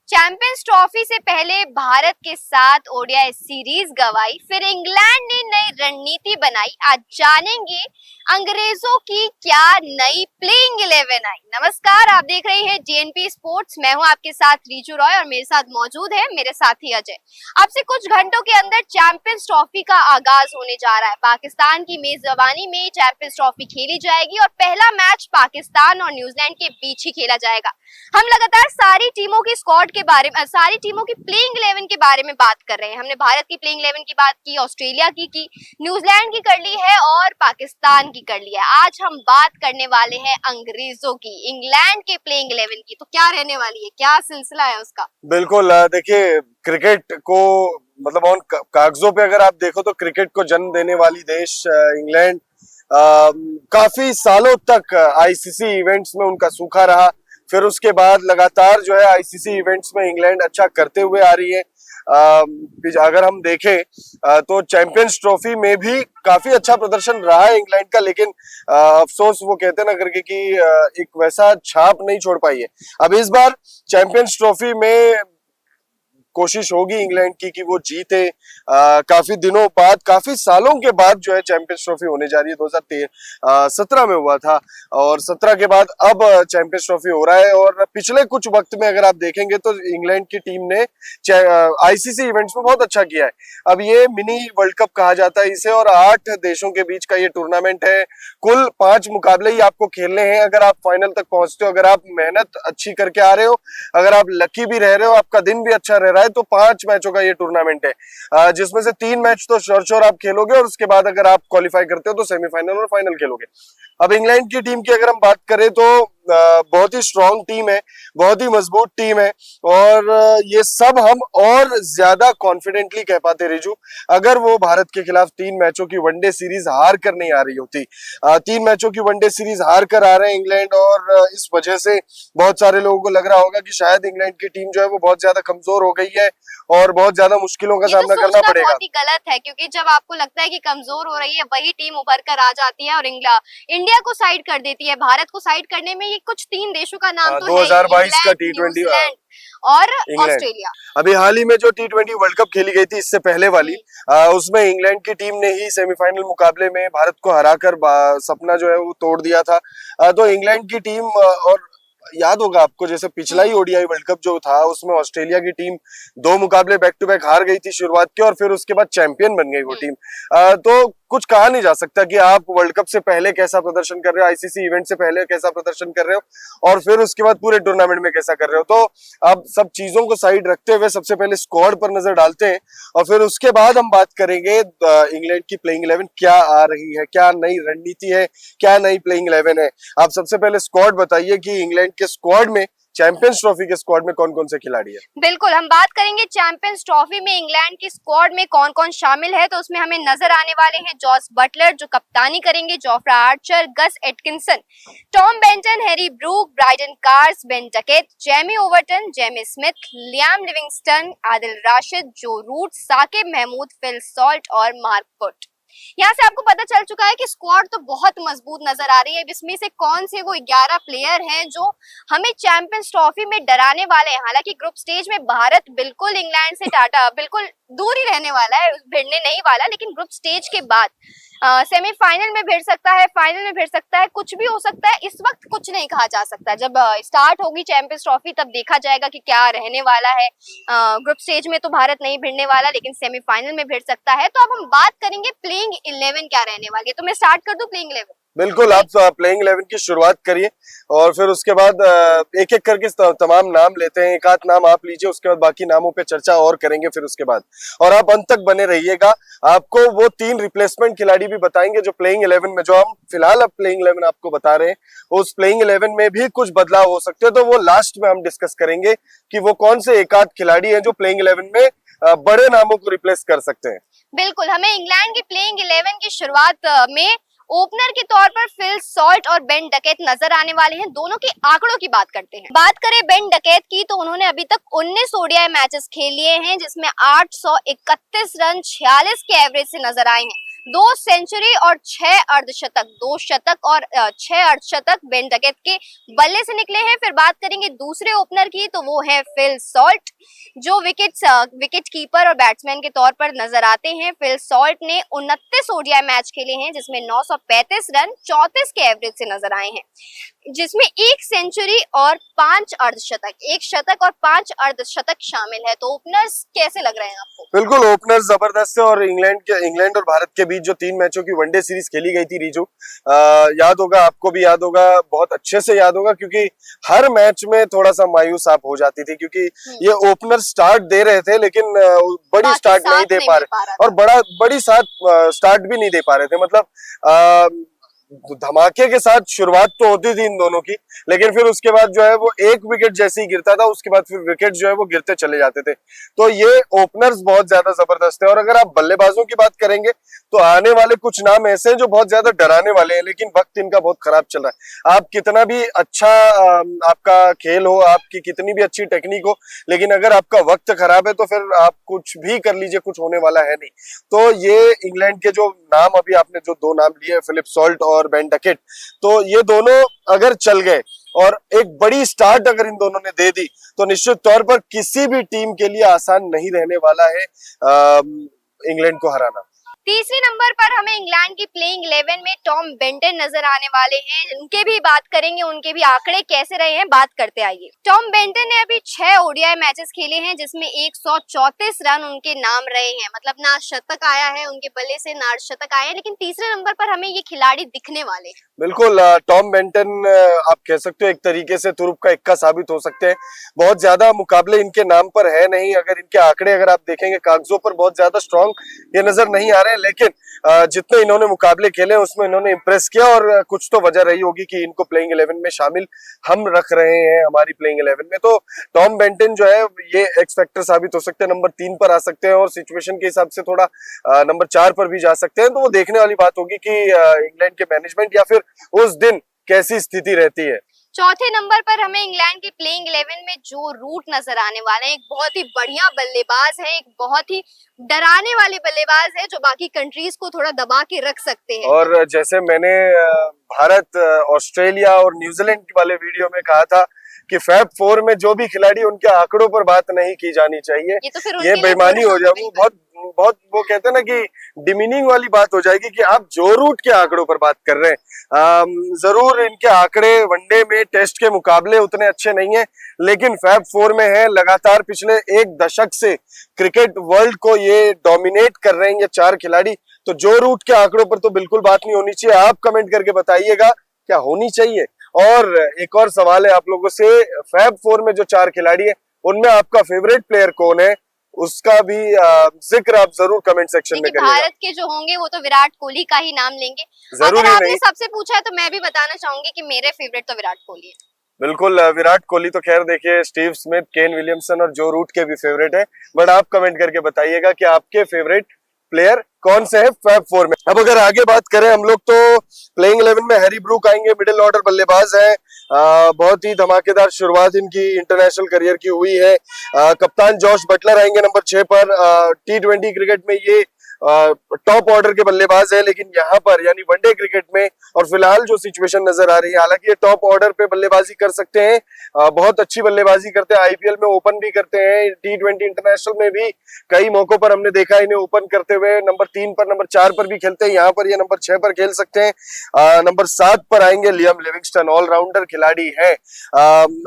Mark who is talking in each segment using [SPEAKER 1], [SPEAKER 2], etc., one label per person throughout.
[SPEAKER 1] Champions trophy से पहले भारत के साथ ओडीआई सीरीज गंवाई, फिर इंग्लैंड ने नई रणनीति बनाई। आज जानेंगे अंग्रेजों की क्या नई प्लेइंग 11 आई। नमस्कार, आप देख रहे हैं जीएनपी स्पोर्ट्स। मैं हूं आपके साथ रीजू रॉय और मेरे साथ मौजूद है मेरे साथी अजय। अब से कुछ घंटों के अंदर चैंपियंस ट्रॉफी का आगाज होने जा रहा है। पाकिस्तान की मेजबानी में चैंपियंस ट्रॉफी खेली जाएगी और पहला मैच पाकिस्तान और न्यूजीलैंड के बीच ही खेला जाएगा। हम लगातार सारी टीमों की स्क्वाड के बारे में, सारी टीमों की प्लेइंग 11 के बारे में बात कर रहे हैं। हमने भारत की प्लेइंग 11 की बात की, ऑस्ट्रेलिया की, न्यूजीलैंड की कर ली है और पाकिस्तान की कर ली है। आज हम बात करने वाले हैं अंग्रेजों की, इंग्लैंड के प्लेइंग 11 की। तो क्या रहने वाली है, क्या सिलसिला है उसका?
[SPEAKER 2] बिल्कुल, देखिए क्रिकेट को मतलब ऑन कागजों पे अगर आप देखो तो क्रिकेट को जन्म देने वाली देश इंग्लैंड काफी सालों तक आईसीसी इवेंट्स में उनका सूखा रहा। फिर उसके बाद लगातार जो है आईसीसी इवेंट्स में इंग्लैंड अच्छा करते हुए आ रही है। अगर हम देखें तो चैंपियंस ट्रॉफी में भी काफी अच्छा प्रदर्शन रहा है इंग्लैंड का, लेकिन अफसोस वो कहते हैं ना करके कि एक वैसा छाप नहीं छोड़ पाई है। अब इस बार चैंपियंस ट्रॉफी में कोशिश होगी इंग्लैंड की कि वो जीते। काफी दिनों बाद, काफी सालों के बाद जो है चैंपियंस ट्रॉफी होने जा रही है। 2017 में हुआ था और 17 के बाद अब चैंपियंस ट्रॉफी हो रहा है। और पिछले कुछ वक्त में अगर आप देखेंगे तो इंग्लैंड की टीम ने आईसीसी इवेंट्स में बहुत अच्छा किया है। अब ये मिनी वर्ल्ड कप कहा जाता है इसे, और 8 देशों के बीच का ये टूर्नामेंट है। कुल 5 मुकाबले ही आपको खेलने हैं अगर आप फाइनल तक पहुंचते हो, अगर आप मेहनत अच्छी करके आ रहे हो, अगर आप लकी भी रह रहे हो, आपका दिन भी अच्छा रह रहा है, तो 5 मैचों का ये टूर्नामेंट है, जिसमें से 3 मैच तो श्योर आप खेलोगे और उसके बाद अगर आप क्वालिफाई करते हो तो सेमीफाइनल और फाइनल खेलोगे। अब इंग्लैंड की टीम की अगर हम बात करें तो बहुत ही स्ट्रॉन्ग टीम है, बहुत ही मजबूत टीम है, और ये सब हम और ज्यादा कॉन्फिडेंटली कह पाते रिजू अगर वो भारत के खिलाफ 3 मैचों की वनडे सीरीज हार कर नहीं आ रही होती। 3 मैचों की वनडे सीरीज हार कर आ रहे हैं इंग्लैंड, और इस वजह से बहुत सारे लोगों को लग रहा होगा कि शायद इंग्लैंड की टीम जो है वो बहुत ज्यादा कमजोर हो गई है और बहुत ज्यादा मुश्किलों का सामना करना पड़ेगा।
[SPEAKER 1] बहुत ही गलत है, क्योंकि जब आपको लगता है कि कमजोर हो रही है, वही टीम उभर कर आ जाती है और इंडिया को साइड कर देती है। भारत को साइड करने में ये कुछ 3 देशों का नाम तो
[SPEAKER 2] 2022 का T20
[SPEAKER 1] और ऑस्ट्रेलिया।
[SPEAKER 2] अभी हाल ही में जो T20 वर्ल्ड कप खेली गई थी इससे पहले वाली, उसमें इंग्लैंड की टीम ने ही सेमीफाइनल मुकाबले में भारत को हराकर सपना जो है वो तोड़ दिया था। तो इंग्लैंड की टीम, और याद होगा आपको जैसे पिछला ही ओडीआई वर्ल्ड कप जो था उसमें ऑस्ट्रेलिया की टीम 2 मुकाबले बैक टू बैक हार गई थी शुरुआत के, और फिर उसके बाद चैंपियन बन गई वो टीम। तो कुछ कहा नहीं जा सकता कि आप वर्ल्ड कप से पहले कैसा प्रदर्शन कर रहे हो, आईसीसी इवेंट से पहले कैसा प्रदर्शन कर रहे हो, और फिर उसके बाद पूरे टूर्नामेंट में कैसा कर रहे हो। तो अब सब चीजों को साइड रखते हुए सबसे पहले स्क्वाड पर नजर डालते हैं और फिर उसके बाद हम बात करेंगे इंग्लैंड की प्लेइंग 11 क्या आ रही है, क्या नई रणनीति है, क्या नई प्लेइंग 11 है। आप सबसे पहले स्क्वाड बताइए कि इंग्लैंड के स्क्वाड में, चैंपियंस ट्रॉफी के स्क्वाड में कौन कौन से खिलाड़ी है।
[SPEAKER 1] बिल्कुल, हम बात करेंगे चैंपियंस ट्रॉफी में इंग्लैंड की स्क्वाड में कौन कौन शामिल है। तो उसमें हमें नजर आने वाले हैं जॉस बटलर जो कप्तानी करेंगे, Jofra Archer, Gus Atkinson, Tom Banton, Harry Brook, Brydon Carse, Ben Duckett, Jamie Overton, Jamie Smith, Liam Livingstone, Adil Rashid, Joe Root, Saqib Mahmood, Phil Salt और मार्क पुट। यहाँ से आपको पता चल चुका है कि स्क्वाड तो बहुत मजबूत नजर आ रही है। इसमें से कौन से वो 11 प्लेयर हैं जो हमें चैंपियंस ट्रॉफी में डराने वाले हैं। हालांकि ग्रुप स्टेज में भारत बिल्कुल इंग्लैंड से बिल्कुल दूर ही रहने वाला है, भिड़ने नहीं वाला, लेकिन ग्रुप स्टेज के बाद सेमीफाइनल में भिड़ सकता है, फाइनल में भिड़ सकता है, कुछ भी हो सकता है। इस वक्त कुछ नहीं कहा जा सकता। जब स्टार्ट होगी चैंपियंस ट्रॉफी तब देखा जाएगा कि क्या रहने वाला है। ग्रुप स्टेज में तो भारत नहीं भिड़ने वाला, लेकिन सेमीफाइनल में भिड़ सकता है। तो अब हम बात करेंगे प्लेइंग 11 क्या रहने वाली है। तो मैं स्टार्ट कर दूं प्लेइंग 11?
[SPEAKER 2] बिल्कुल, आप प्लेइंग 11 की शुरुआत करिए और फिर उसके बाद एक एक करके तमाम नाम लेते हैं। एक आध नाम आप लीजिए, उसके बाद बाकी नामों पे चर्चा और करेंगे फिर उसके बाद, और आप अंत तक बने रहिएगा। आपको वो 3 रिप्लेसमेंट खिलाड़ी भी बताएंगे जो प्लेइंग 11 में, जो हम फिलहाल अब प्लेइंग 11 आपको बता रहे हैं, उस प्लेइंग 11 में भी कुछ बदलाव हो सकते हैं। तो वो लास्ट में हम डिस्कस करेंगे कि वो कौन से एक आध खिलाड़ी हैं जो प्लेइंग 11 में बड़े नामों को रिप्लेस कर सकते हैं।
[SPEAKER 1] बिल्कुल, हमें इंग्लैंड की प्लेइंग 11 की शुरुआत में ओपनर के तौर पर फिल सॉल्ट और बेन डकेट नजर आने वाले हैं। दोनों के आंकड़ों की बात करते हैं। बात करें बेन डकेट की तो उन्होंने अभी तक 19 ओडीआई मैचेस खेल लिए हैं, जिसमें 831 रन 46 के एवरेज से नजर आए हैं। 2 सेंचुरी और 6 अर्धशतक, 2 शतक और 6 अर्धशतक बेन डकेट के बल्ले से निकले हैं। फिर बात करेंगे दूसरे ओपनर की, तो वो है फिल सॉल्ट, जो विकेट कीपर और बैट्समैन के तौर पर नजर आते हैं। फिल सॉल्ट ने 29 ओडीआई मैच खेले हैं, जिसमें 935 रन 34 के एवरेज से नजर आए हैं, जिसमें 1 सेंचुरी और 5 अर्धशतक, 1 शतक और 5 अर्धशतक शामिल है। तो ओपनर्स कैसे लग रहे हैं आपको?
[SPEAKER 2] बिल्कुल, ओपनर जबरदस्त है। और इंग्लैंड और भारत के बीच जो 3 मैचों की वनडे सीरीज खेली गई थी रीजू, याद होगा, आपको भी याद होगा, बहुत अच्छे से याद होगा, क्योंकि हर मैच में थोड़ा सा मायूस आप हो जाती थी, क्योंकि ये ओपनर स्टार्ट दे रहे थे लेकिन बड़ी स्टार्ट नहीं दे पा रहे, और बड़ी स्टार्ट भी नहीं दे पा रहे थे। मतलब धमाके के साथ शुरुआत तो होती थी इन दोनों की, लेकिन फिर उसके बाद जो है वो एक विकेट जैसे ही गिरता था, उसके बाद फिर विकेट जो है वो गिरते चले जाते थे। तो ये ओपनर्स बहुत ज्यादा जबरदस्त है। और अगर आप बल्लेबाजों की बात करेंगे तो आने वाले कुछ नाम ऐसे हैं जो बहुत ज्यादा डराने वाले हैं, लेकिन वक्त इनका बहुत खराब चल रहा है। आप कितना भी अच्छा आपका खेल हो, आपकी कितनी भी अच्छी टेक्निक हो, लेकिन अगर आपका वक्त खराब है तो फिर आप कुछ भी कर लीजिए, कुछ होने वाला है नहीं। तो ये इंग्लैंड के जो नाम अभी आपने जो 2 नाम लिए, फिलिप सॉल्ट और बेन डकेट, तो ये दोनों अगर चल गए और एक बड़ी स्टार्ट अगर इन दोनों ने दे दी, तो निश्चित तौर पर किसी भी टीम के लिए आसान नहीं रहने वाला है इंग्लैंड को हराना।
[SPEAKER 1] तीसरे नंबर पर हमें इंग्लैंड की प्लेइंग 11 में टॉम बेंटन नजर आने वाले हैं। उनके भी बात करेंगे, उनके भी आंकड़े कैसे रहे हैं, बात करते आइए। टॉम बेंटन ने अभी 6 ओडीआई मैचेस खेले हैं, जिसमें 134 रन उनके नाम रहे हैं। मतलब ना शतक आया है उनके बल्ले से, ना शतक आया है, लेकिन तीसरे नंबर पर हमें ये खिलाड़ी दिखने वाले।
[SPEAKER 2] बिल्कुल, टॉम बेंटन आप कह सकते हो एक तरीके से तुरुप का इक्का साबित हो सकते हैं। बहुत ज्यादा मुकाबले इनके नाम पर है नहीं। अगर इनके आंकड़े अगर आप देखेंगे, कागजों पर बहुत ज्यादा स्ट्रॉन्ग ये नजर नहीं आ रहे, लेकिन जितने इन्होंने मुकाबले खेले उसमें इन्होंने इंप्रेस किया। और कुछ तो वजह रही होगी कि इनको प्लेइंग 11 में शामिल हम रख रहे हैं हमारी प्लेइंग 11 में। तो टॉम बेंटन जो है ये एक्स फैक्टर साबित हो सकते हैं, नंबर 3 पर आ सकते हैं, और सिचुएशन के हिसाब से थोड़ा नंबर 4 पर भी जा सकते हैं। तो वो देखने वाली बात होगी कि इंग्लैंड के मैनेजमेंट या फिर उस दिन कैसी स्थिति रहती है।
[SPEAKER 1] चौथे नंबर पर हमें इंग्लैंड की प्लेइंग 11 में जो रूट नजर आने वाले हैं। एक बहुत ही बढ़िया बल्लेबाज है, एक बहुत ही डराने वाले बल्लेबाज है, जो बाकी कंट्रीज को थोड़ा दबा के रख सकते हैं।
[SPEAKER 2] और जैसे मैंने भारत, ऑस्ट्रेलिया और न्यूजीलैंड वाले वीडियो में कहा था कि फैब 4 में जो भी खिलाड़ी, उनके आंकड़ों पर बात नहीं की जानी चाहिए।
[SPEAKER 1] ये
[SPEAKER 2] बेईमानी हो जाए, वो बहुत वो कहते हैं ना कि डिमीनिंग वाली बात हो जाएगी कि आप जो रूट के आंकड़ों पर बात कर रहे हैं। जरूर इनके आंकड़े वनडे में, टेस्ट के मुकाबले उतने अच्छे नहीं है, लेकिन फैब 4 में है। लगातार पिछले 1 दशक से क्रिकेट वर्ल्ड को ये डोमिनेट कर रहे हैं ये 4 खिलाड़ी। तो जो रूट के आंकड़ों पर तो बिल्कुल बात नहीं होनी चाहिए। आप कमेंट करके बताइएगा क्या होनी चाहिए। और एक और सवाल है आप लोगों से, फैब 4 में जो 4 खिलाड़ी है उनमें आपका फेवरेट प्लेयर कौन है, उसका भी जिक्र आप जरूर कमेंट सेक्शन में करिएगा।
[SPEAKER 1] भारत के जो होंगे वो तो विराट कोहली का ही नाम लेंगे।
[SPEAKER 2] जरूरी
[SPEAKER 1] अगर आपने
[SPEAKER 2] नहीं,
[SPEAKER 1] सबसे पूछा है तो मैं भी बताना चाहूंगी कि मेरे फेवरेट तो विराट कोहली है।
[SPEAKER 2] बिल्कुल, विराट कोहली तो खैर देखिए, स्टीव स्मिथ, केन विलियमसन और जो रूट के भी फेवरेट है। बट आप कमेंट करके बताइएगा कि आपके फेवरेट प्लेयर कौन से है फैब 4 में। अब अगर आगे बात करें हम लोग, तो प्लेइंग 11 में हैरी ब्रूक आएंगे, मिडिल ऑर्डर बल्लेबाज है। बहुत ही धमाकेदार शुरुआत इनकी इंटरनेशनल करियर की हुई है। कप्तान जॉश बटलर आएंगे नंबर 6 पर। T20 क्रिकेट में ये टॉप ऑर्डर के बल्लेबाज है, लेकिन यहाँ पर यानी वनडे क्रिकेट में और फिलहाल जो सिचुएशन नजर आ रही है, हालांकि ये टॉप ऑर्डर पे बल्लेबाजी कर सकते हैं, बहुत अच्छी बल्लेबाजी करते हैं, आईपीएल में ओपन भी करते हैं, T20 इंटरनेशनल में भी कई मौकों पर हमने देखा इन्हें ओपन करते हुए। नंबर 3 पर, नंबर 4 पर भी खेलते हैं, यहाँ पर ये नंबर 6 पर खेल सकते हैं। नंबर 7 पर आएंगे लियम लिविंगस्टन, ऑलराउंडर खिलाड़ी है।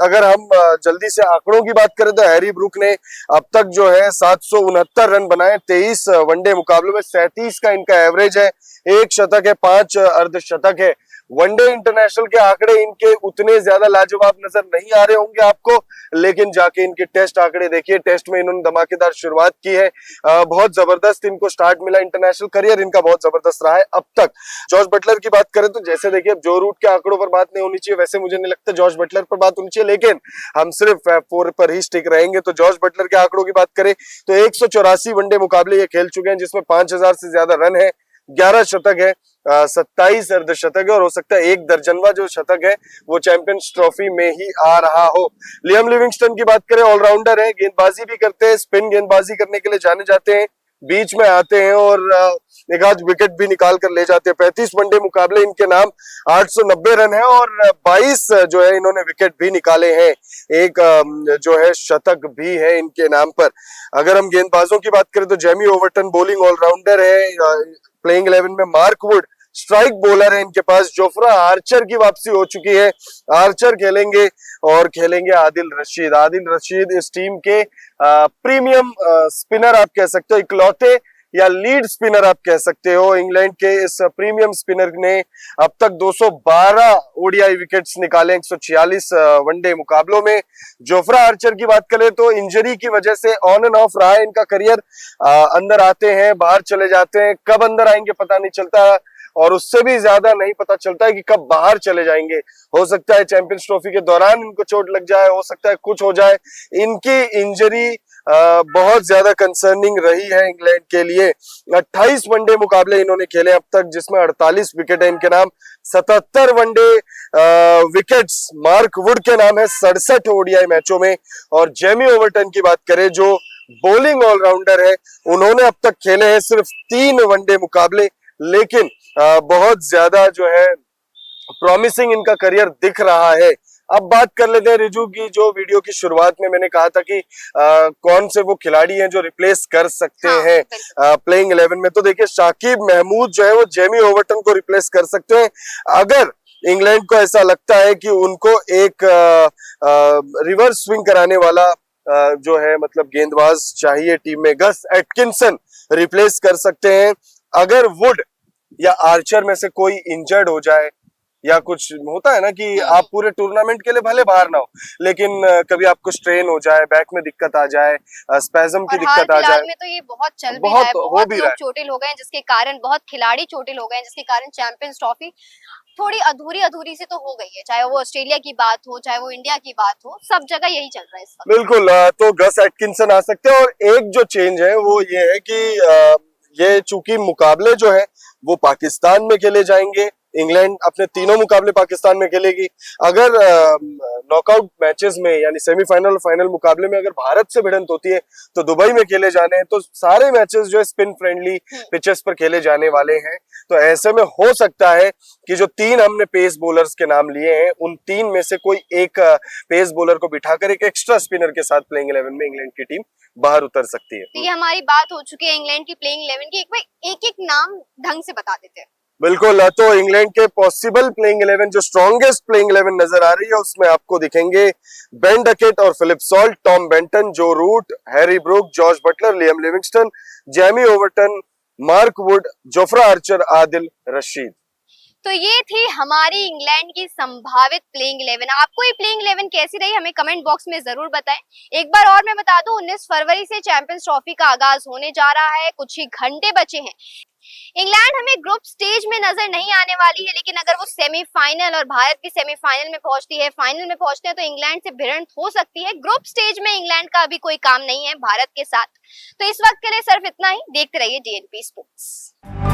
[SPEAKER 2] अगर हम जल्दी से आंकड़ों की बात करें तो हैरी ब्रूक ने अब तक जो है 769 रन बनाए 23 वनडे मुकाबलों में, 37 का इनका एवरेज है, 1 शतक है, 5 अर्धशतक है। वनडे इंटरनेशनल के आंकड़े इनके उतने ज्यादा लाजवाब नजर नहीं आ रहे होंगे आपको, लेकिन जाके इनके टेस्ट आंकड़े देखिए। टेस्ट में इन्होंने धमाकेदार शुरुआत की है, बहुत जबरदस्त इनको स्टार्ट मिला, इंटरनेशनल करियर इनका बहुत जबरदस्त रहा है अब तक। जॉर्ज बटलर की बात करें तो जैसे देखिए, जो रूट के आंकड़ों पर बात नहीं होनी चाहिए, वैसे मुझे नहीं लगता जॉर्ज बटलर पर बात होनी चाहिए, लेकिन हम सिर्फ फैब 4 पर ही स्टिक रहेंगे। तो जॉर्ज बटलर के आंकड़ों की बात करें तो 184 वनडे मुकाबले ये खेल चुके हैं, जिसमें 5000 से ज्यादा रन है, 11 शतक है, 27 अर्धशतक है, और हो सकता है 1 दर्जनवा जो शतक है वो चैंपियंस ट्रॉफी में ही आ रहा हो। लियम लिविंगस्टन की बात करें, ऑलराउंडर है, गेंदबाजी भी करते हैं, स्पिन गेंदबाजी करने के लिए जाने जाते हैं, बीच में आते हैं और एक आध विकेट भी निकाल कर ले जाते हैं। 35 वनडे मुकाबले इनके नाम, 890 रन है और 22 जो है इन्होंने विकेट भी निकाले हैं। एक जो है शतक भी है इनके नाम पर। अगर हम गेंदबाजों की बात करें तो जेमी ओवर्टन बॉलिंग ऑलराउंडर है, प्लेइंग 11 में मार्क वुड स्ट्राइक बॉलर है इनके पास। जोफ्रा आर्चर की वापसी हो चुकी है, आर्चर खेलेंगे और खेलेंगे आदिल रशीद। आदिल रशीद इस टीम के प्रीमियम स्पिनर आप कह सकते हो, इकलौते या लीड स्पिनर आप कह सकते हो। इंग्लैंड के इस प्रीमियम स्पिनर ने अब तक 212 ओडीआई विकेट्स निकाले 146 वनडे मुकाबलों में। जोफ्रा आर्चर की बात करें तो इंजरी की वजह से ऑन एंड ऑफ रहा है इनका करियर। अंदर आते हैं, बाहर चले जाते हैं, कब अंदर आएंगे पता नहीं चलता और उससे भी ज्यादा नहीं पता चलता है कि कब बाहर चले जाएंगे। हो सकता है चैंपियंस ट्रॉफी के दौरान इनको चोट लग जाए, हो सकता है कुछ हो जाए। इनकी इंजरी बहुत ज्यादा कंसर्निंग रही है इंग्लैंड के लिए। 28 वनडे मुकाबले इन्होंने खेले अब तक, जिसमें 48 विकेट है इनके नाम। 77 वनडे विकेट्स मार्क वुड के नाम है 67 ओडीआई मैचों में। और जेमी ओवर्टन की बात करें जो बॉलिंग ऑलराउंडर है, उन्होंने अब तक खेले हैं सिर्फ 3 वनडे मुकाबले, लेकिन बहुत ज्यादा जो है प्रॉमिसिंग इनका करियर दिख रहा है। अब बात कर लेते हैं रिजू की, जो वीडियो की शुरुआत में मैंने कहा था कि कौन से वो खिलाड़ी हैं जो रिप्लेस कर सकते हैं प्लेइंग 11 में। तो देखिए शाकिब महमूद जो है वो जेमी ओवर्टन को रिप्लेस कर सकते हैं अगर इंग्लैंड को ऐसा लगता है कि उनको एक रिवर्स स्विंग कराने वाला जो है मतलब गेंदबाज चाहिए टीम में। गस एटकिंसन रिप्लेस कर सकते हैं। अगर वुड या आर्चर में से कोई इंजर्ड हो जाए या कुछ होता है ना कि आप पूरे टूर्नामेंट के लिए भले बाहर ना हो, लेकिन कभी आपको स्ट्रेन हो जाए, बैक में दिक्कत आ जाए, स्पैज्म की दिक्कत आ जाए।
[SPEAKER 1] में तो ये बहुत चल भी रहा है, बहुत लोग चोटिल हो गए जिसके कारण, बहुत खिलाड़ी चोटिल हो गए जिसके कारण चैंपियंस ट्रॉफी थोड़ी अधूरी सी तो हो गई है। चाहे वो ऑस्ट्रेलिया की बात हो, चाहे वो इंडिया की बात हो, सब जगह यही चल रहा है इस वक्त।
[SPEAKER 2] बिल्कुल, तो गस एटकिंसन आ सकते हैं। और एक जो चेंज है वो ये है कि ये चूंकि मुकाबले जो है वो पाकिस्तान में खेले जाएंगे, इंग्लैंड अपने तीनों मुकाबले पाकिस्तान में खेलेगी। अगर नॉकआउट मैचेस में यानी सेमीफाइनल और फाइनल मुकाबले में अगर भारत से भिड़ंत होती है तो दुबई में खेले जाने हैं। तो सारे मैचेस जो है स्पिन फ्रेंडली पिचेस पर खेले जाने वाले हैं। तो ऐसे में हो सकता है कि जो 3 हमने पेस बॉलर्स के नाम लिए हैं, उन 3 में से कोई एक पेस बॉलर को बिठाकर एक एक्स्ट्रा स्पिनर के साथ प्लेइंग 11 में इंग्लैंड की टीम बाहर उतर सकती है।
[SPEAKER 1] तो ये हमारी बात हो चुकी है इंग्लैंड की प्लेइंग 11 की। एक भाई एक नाम ढंग से बता देते हैं।
[SPEAKER 2] बिल्कुल, तो इंग्लैंड के पॉसिबल प्लेइंग 11 जो स्ट्रॉन्गेस्ट प्लेइंग 11 नजर आ रही है उसमें आपको दिखेंगे बेन डकेट और Philip Salt, Tom Banton, Joe Root, Harry Brook, George Buttler, Liam Livingstone, Jamie Overton, Mark Wood, Jofra Archer, Adil Rashid.
[SPEAKER 1] तो ये थी हमारी इंग्लैंड की संभावित प्लेइंग 11। आपको ये प्लेइंग 11 कैसी रही हमें कमेंट बॉक्स में जरूर बताएं। एक बार और मैं बता दूं, 19 फरवरी से चैंपियंस ट्रॉफी का आगाज होने जा रहा है, कुछ ही घंटे बचे हैं। इंग्लैंड हमें ग्रुप स्टेज में नजर नहीं आने वाली है, लेकिन अगर वो सेमीफाइनल, और भारत भी सेमीफाइनल में पहुंचती है, फाइनल में पहुंचते हैं, तो इंग्लैंड से भिड़ंत हो सकती है। ग्रुप स्टेज में इंग्लैंड का अभी कोई काम नहीं है भारत के साथ। तो इस वक्त के लिए सिर्फ इतना ही। देखते रहिए DNP स्पोर्ट्स।